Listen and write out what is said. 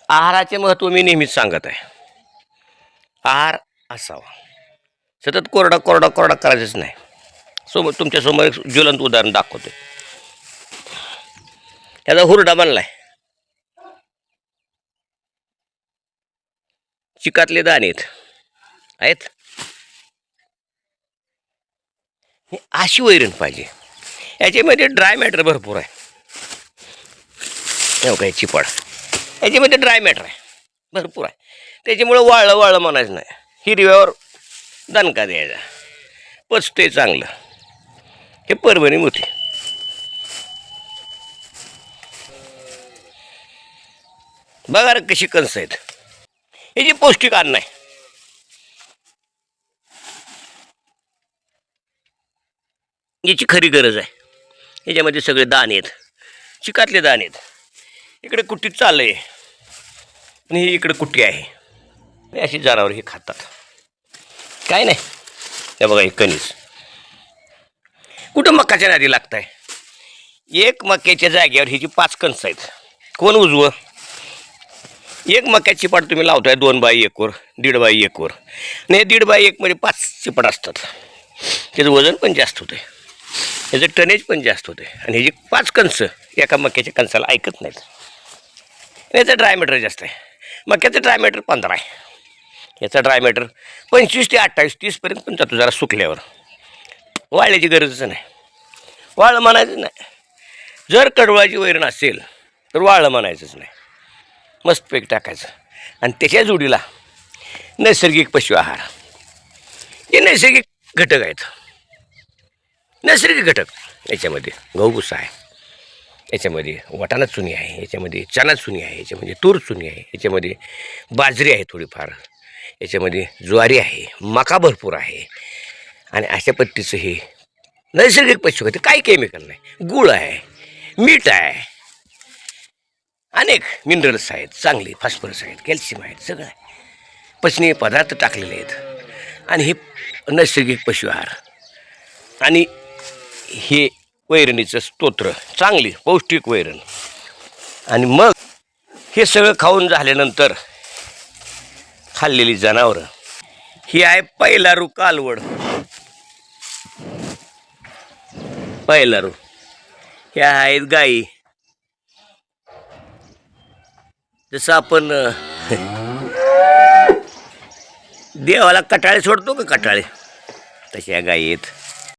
आहाराचे महत्त्व मी नेहमीच सांगत आहे. आहार असावा. सतत कोरडा कोरडा कोरडा करायचंच नाही. तुमच्यासमोर एक ज्वलंत उदाहरण दाखवते. त्याचा हुरडा बनलाय, चिकातले दाणे आहेत. हे अशी वैरण पाहिजे. याच्यामध्ये ड्राय मॅटर भरपूर आहे. काय चिपड याच्यामध्ये ड्राय मॅटर आहे, भरपूर आहे. त्याच्यामुळं वाळलं वाळलं म्हणायचं नाही. हिरव्यावर दणका द्यायचा, पचते चांगलं. हे परभणी मोठी बघा रे कशी कणसं आहेत. हे जे पौष्टिक अन्न आहे, याची खरी गरज आहे. याच्यामध्ये सगळे दाणे आहेत, चिकातले दाणे आहेत. इकडे कुट्टीत चाललं आहे आणि ही इकडे कुट्टी आहे. अशी जनावर हे खातात, काय नाही. हे बघा, हे कणीस कुठं मकाच्या नादी लागत आहे. एक मक्याच्या जागेवर ही जी 5 कणसं आहेत. कोण उजवं? एक मक्याची चिपाट तुम्ही लावताय 2 बाय 1 वर, 1.5 बाय 1 वर. आणि हे 1.5 बाय 1 मध्ये 5 चिपट असतात. त्याचं वजन पण जास्त होते, त्याचं टनेज पण जास्त होते. आणि हे जे 5 कणसं एका मक्याच्या कणसाला ऐकत नाहीत. याचं ड्रायमीटर जास्त आहे. मक्याचं ड्रायमीटर 15 आहे. याचा ड्रायमीटर 25 ते 28 30पर्यंत पण जातो, जरा सुकल्यावर. वाळल्याची गरजच नाही, वाळलं म्हणायचं नाही. जर कडवळाची वैरण असेल तर वाळलं म्हणायचंच नाही, मस्त पेक टाकायचं. आणि त्याच्या जोडीला नैसर्गिक पशु आहार. हे नैसर्गिक घटक आहेत. नैसर्गिक घटक याच्यामध्ये गहूभुसा आहे, याच्यामध्ये वाटाणा चुनी आहे, याच्यामध्ये चणा चुनी आहे, याच्यामध्ये तूर चुनी आहे, याच्यामध्ये बाजरी आहे थोडीफार, याच्यामध्ये ज्वारी आहे, मका भरपूर आहे. आणि अशा पद्धतीचं हे नैसर्गिक पशुखाद्य, काही केमिकल नाही. गूळ आहे, मीठ आहे, अनेक मिनरल्स आहेत चांगले, फॉस्फरस आहेत, कॅल्शियम आहेत, सगळं आहे. पचनीय पदार्थ टाकलेले आहेत. आणि हे नैसर्गिक पशु आहार आणि हे वैरणीचं स्तोत्र, चांगली पौष्टिक वैरण. आणि मग हे सगळं खाऊन झाल्यानंतर खाल्लेली जनावरं ही आहे पहिलारू कालवड. पहिलारू ह्या आहेत गाई. जसं आपण देवाला कटाळे सोडतो का, कटाळे, तशा गाई आहेत.